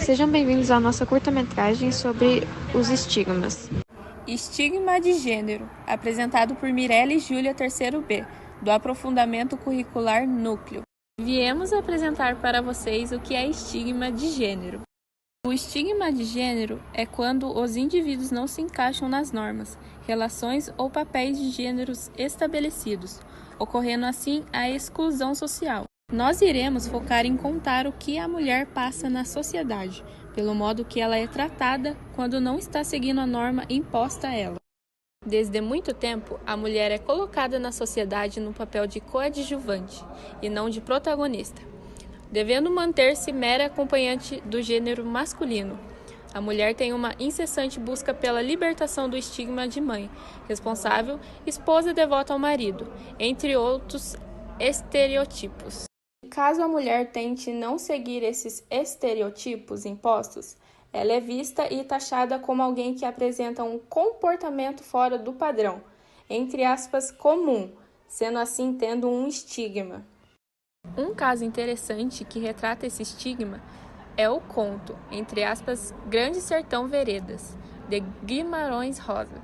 Sejam bem-vindos à nossa curta-metragem sobre os estigmas. Estigma de Gênero, apresentado por Mirelle Júlia, terceiro B, do Aprofundamento Curricular Núcleo. Viemos apresentar para vocês o que é estigma de gênero. O estigma de gênero é quando os indivíduos não se encaixam nas normas, relações ou papéis de gêneros estabelecidos, ocorrendo assim a exclusão social. Nós iremos focar em contar o que a mulher passa na sociedade, pelo modo que ela é tratada quando não está seguindo a norma imposta a ela. Desde muito tempo, a mulher é colocada na sociedade no papel de coadjuvante e não de protagonista, devendo manter-se mera acompanhante do gênero masculino. A mulher tem uma incessante busca pela libertação do estigma de mãe, responsável, esposa devota ao marido, entre outros estereotipos. Caso a mulher tente não seguir esses estereotipos impostos, ela é vista e taxada como alguém que apresenta um comportamento fora do padrão, entre aspas, comum, sendo assim tendo um estigma. Um caso interessante que retrata esse estigma é o conto, entre aspas, Grande Sertão Veredas, de Guimarães Rosa,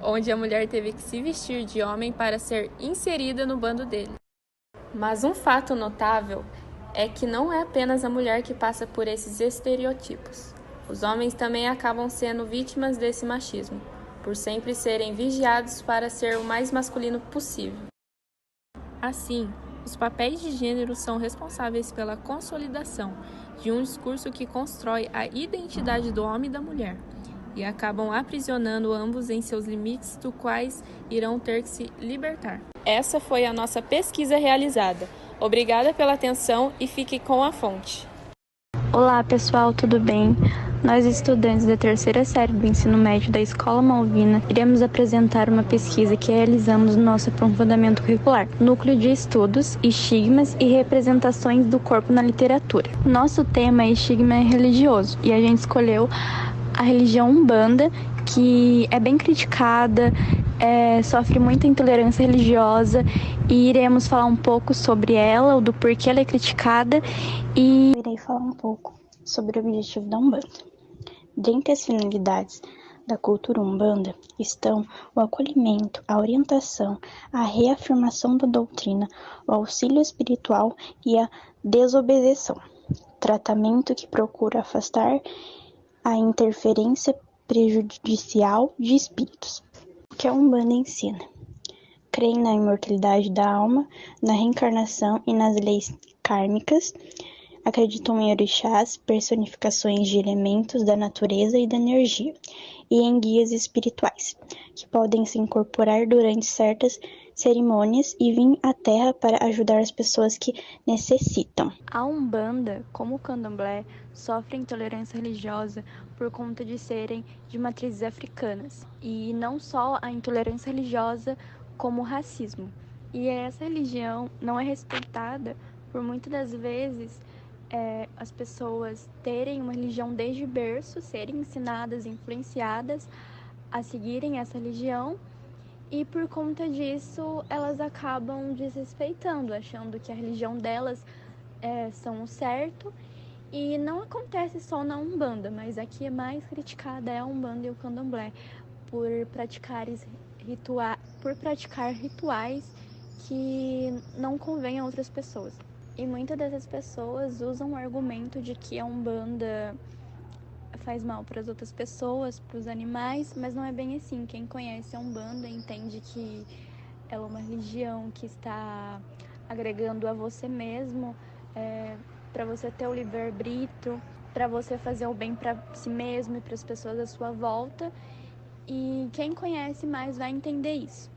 onde a mulher teve que se vestir de homem para ser inserida no bando dele. Mas um fato notável é que não é apenas a mulher que passa por esses estereotipos. Os homens também acabam sendo vítimas desse machismo, por sempre serem vigiados para ser o mais masculino possível. Assim, os papéis de gênero são responsáveis pela consolidação de um discurso que constrói a identidade do homem e da mulher, e acabam aprisionando ambos em seus limites, do quais irão ter que se libertar. Essa foi a nossa pesquisa realizada. Obrigada pela atenção e fique com a fonte. Olá pessoal, tudo bem? Nós, estudantes da terceira série do ensino médio da Escola Malvina, iremos apresentar uma pesquisa que realizamos no nosso aprofundamento curricular, Núcleo de Estudos, Estigmas e Representações do Corpo na Literatura. Nosso tema é estigma religioso e a gente escolheu a religião Umbanda, que é bem criticada, sofre muita intolerância religiosa, e iremos falar um pouco sobre ela, do porquê ela é criticada, e irei falar um pouco sobre o objetivo da Umbanda. Dentre as finalidades da cultura Umbanda estão o acolhimento, a orientação, a reafirmação da doutrina, o auxílio espiritual e a desobedição. Tratamento que procura afastar a interferência prejudicial de espíritos. O que a Umbanda ensina? Creem na imortalidade da alma, na reencarnação e nas leis kármicas. Acreditam em orixás, personificações de elementos da natureza e da energia, e em guias espirituais, que podem se incorporar durante certas cerimônias e vir à Terra para ajudar as pessoas que necessitam. A Umbanda, como o Candomblé, sofre intolerância religiosa por conta de serem de matrizes africanas, e não só a intolerância religiosa, como o racismo. E essa religião não é respeitada por muitas das vezes as pessoas terem uma religião desde berço, serem ensinadas, influenciadas a seguirem essa religião, e por conta disso elas acabam desrespeitando, achando que a religião delas são o certo. E não acontece só na Umbanda, mas aqui é mais criticada é a Umbanda e o Candomblé por praticar rituais que não convêm a outras pessoas. E muitas dessas pessoas usam o argumento de que a Umbanda faz mal para as outras pessoas, para os animais, mas não é bem assim. Quem conhece a Umbanda entende que é uma religião que está agregando a você mesmo, para você ter o livre-arbítrio, para você fazer o bem para si mesmo e para as pessoas à sua volta. E quem conhece mais vai entender isso.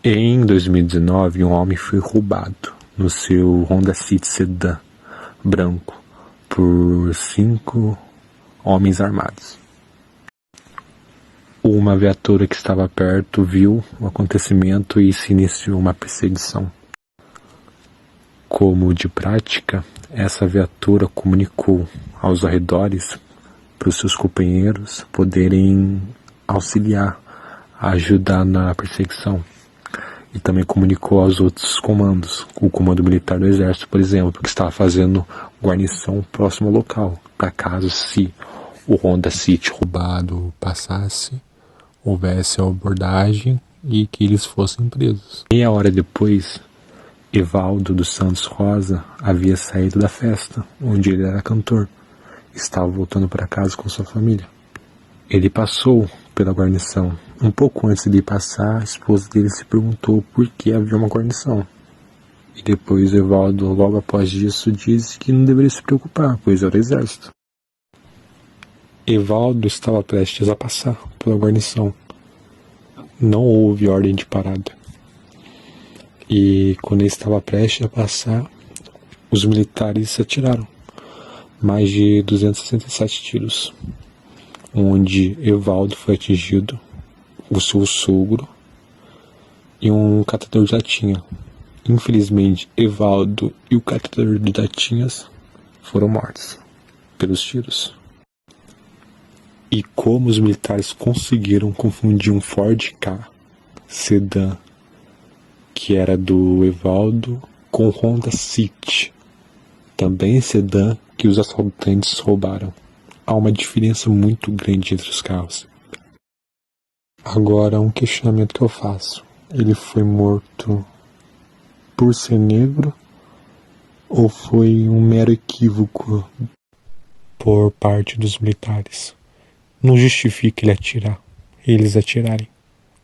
Em 2019, um homem foi roubado no seu Honda City Sedan branco por 5 homens armados. Uma viatura que estava perto viu o acontecimento e se iniciou uma perseguição. Como de prática, essa viatura comunicou aos arredores para os seus companheiros poderem auxiliar, ajudar na perseguição. E também comunicou aos outros comandos, o comando militar do exército, por exemplo, que estava fazendo guarnição próximo ao local, para caso se o Honda City roubado passasse, houvesse a abordagem e que eles fossem presos. Meia hora depois, Evaldo dos Santos Rosa havia saído da festa, onde ele era cantor. Estava voltando para casa com sua família. Ele passou pela guarnição. Um pouco antes de passar, a esposa dele se perguntou por que havia uma guarnição. E depois Evaldo, logo após isso, disse que não deveria se preocupar, pois era o exército. Evaldo estava prestes a passar pela guarnição. Não houve ordem de parada. E quando ele estava prestes a passar, os militares atiraram. Mais de 267 tiros. Onde Evaldo foi atingido, o seu sogro e um catador de latinha. Infelizmente, Evaldo e o catador de latinhas foram mortos pelos tiros. E como os militares conseguiram confundir um Ford Ka sedã, que era do Evaldo, com o Honda City, também sedã, que os assaltantes roubaram. Há uma diferença muito grande entre os carros. Agora, um questionamento que eu faço. Ele foi morto por ser negro ou foi um mero equívoco por parte dos militares? Não justifica ele atirar, eles atirarem.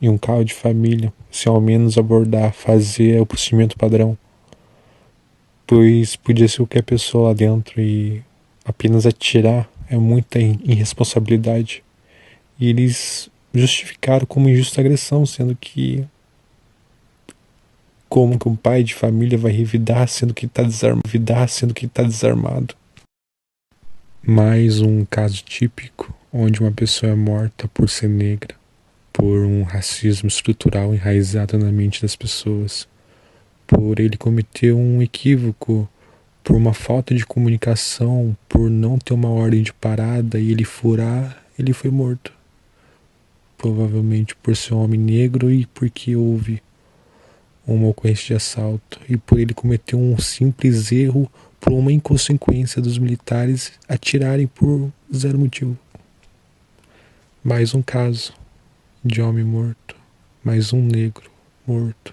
Em um carro de família, se ao menos abordar, fazer o procedimento padrão. Pois podia ser qualquer pessoa lá dentro e apenas atirar é muita irresponsabilidade. E eles justificaram como injusta agressão, sendo que como que um pai de família vai revidar sendo que está desarmado. Mais um caso típico onde uma pessoa é morta por ser negra, por um racismo estrutural enraizado na mente das pessoas, por ele cometer um equívoco, por uma falta de comunicação, por não ter uma ordem de parada e ele furar, ele foi morto. Provavelmente por ser um homem negro e porque houve uma ocorrência de assalto. E por ele cometer um simples erro, por uma inconsequência dos militares atirarem por zero motivo. Mais um caso de homem morto. Mais um negro morto.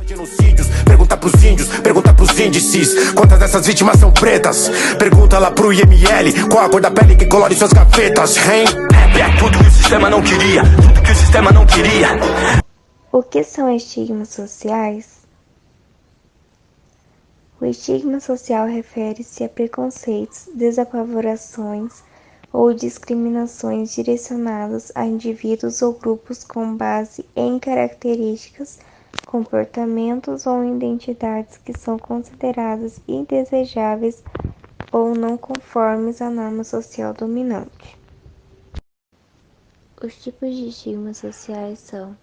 Genocídios, pergunta pros índios, pergunta pros índices. Quantas dessas vítimas são pretas? Pergunta lá pro IML, qual a cor da pele que colore suas gavetas, hein? É tudo que o sistema não queria, tudo que o sistema não queria. O que são estigmas sociais? O estigma social refere-se a preconceitos, desapavorações ou discriminações direcionadas a indivíduos ou grupos com base em características, comportamentos ou identidades que são consideradas indesejáveis ou não conformes à norma social dominante. Os tipos de estigmas sociais são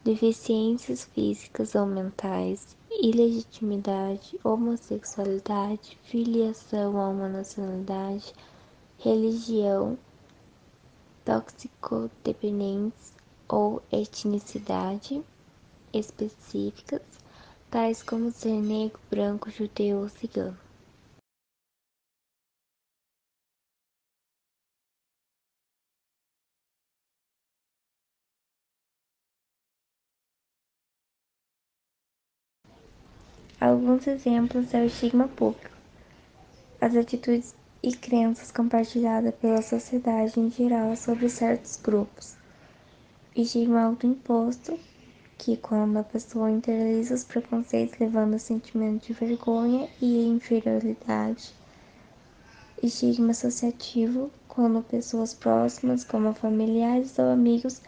deficiências físicas ou mentais, ilegitimidade, homossexualidade, filiação a uma nacionalidade, religião, toxicodependência ou etnicidade específicas, tais como ser negro, branco, judeu ou cigano. Alguns exemplos é o estigma público, as atitudes e crenças compartilhadas pela sociedade em geral sobre certos grupos. Estigma autoimposto, que quando a pessoa internaliza os preconceitos levando a sentimento de vergonha e inferioridade. Estigma associativo, quando pessoas próximas, como familiares ou amigos,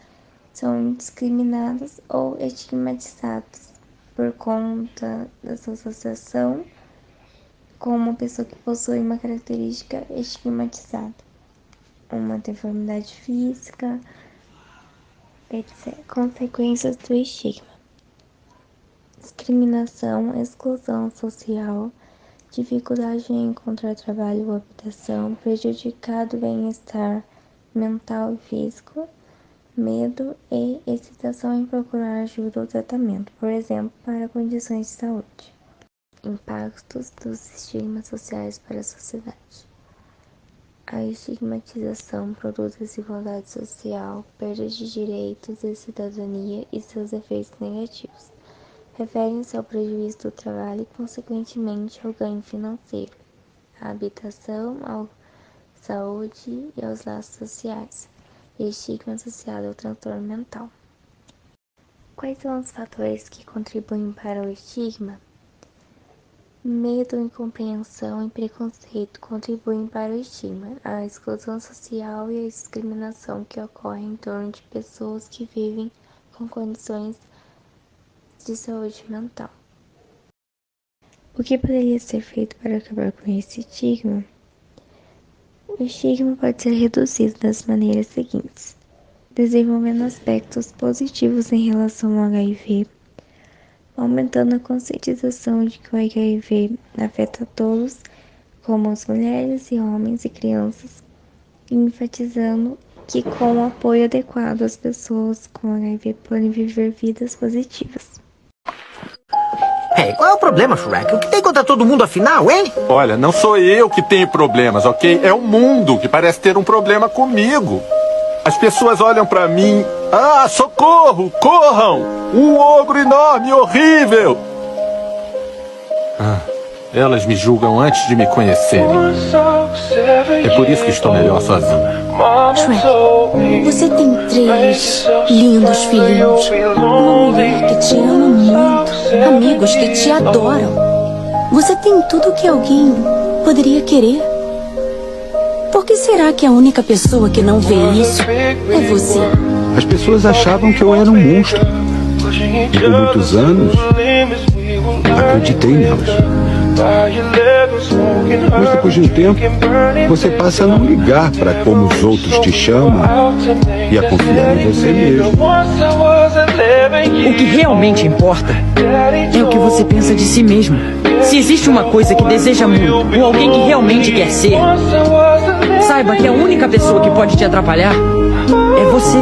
são discriminadas ou estigmatizadas por conta da sua associação com uma pessoa que possui uma característica estigmatizada, uma deformidade física, etc. Consequências do estigma: discriminação, exclusão social, dificuldade em encontrar trabalho ou habitação, prejudicado bem-estar mental e físico, medo e hesitação em procurar ajuda ou tratamento, por exemplo, para condições de saúde. Impactos dos estigmas sociais para a sociedade. A estigmatização produz desigualdade social, perda de direitos e cidadania e seus efeitos negativos. Referem-se ao prejuízo do trabalho e, consequentemente, ao ganho financeiro, à habitação, à saúde e aos laços sociais, e estigma associado ao transtorno mental. Quais são os fatores que contribuem para o estigma? Medo, incompreensão e preconceito contribuem para o estigma, a exclusão social e a discriminação que ocorrem em torno de pessoas que vivem com condições de saúde mental. O que poderia ser feito para acabar com esse estigma? O estigma pode ser reduzido das maneiras seguintes: desenvolvendo aspectos positivos em relação ao HIV, aumentando a conscientização de que o HIV afeta todos, como as mulheres e homens e crianças, e enfatizando que com o apoio adequado as pessoas com HIV podem viver vidas positivas. Qual é o problema, Shrek? O que tem contra todo mundo afinal, hein? Olha, não sou eu que tenho problemas, ok? É o mundo que parece ter um problema comigo. As pessoas olham pra mim... Ah, socorro! Corram! Um ogro enorme, horrível! Elas me julgam antes de me conhecerem. É por isso que estou melhor sozinho. Shrek, você tem 3 lindos filhinhos. Uma mulher que te ama muito. Amigos que te adoram. Você tem tudo o que alguém poderia querer. Por que será que a única pessoa que não vê isso é você? As pessoas achavam que eu era um monstro. E por muitos anos, acreditei nelas. Mas depois de um tempo, você passa a não ligar para como os outros te chamam e a confiar em você mesmo. O que realmente importa é o que você pensa de si mesmo. Se existe uma coisa que deseja muito, ou alguém que realmente quer ser, saiba que a única pessoa que pode te atrapalhar é você.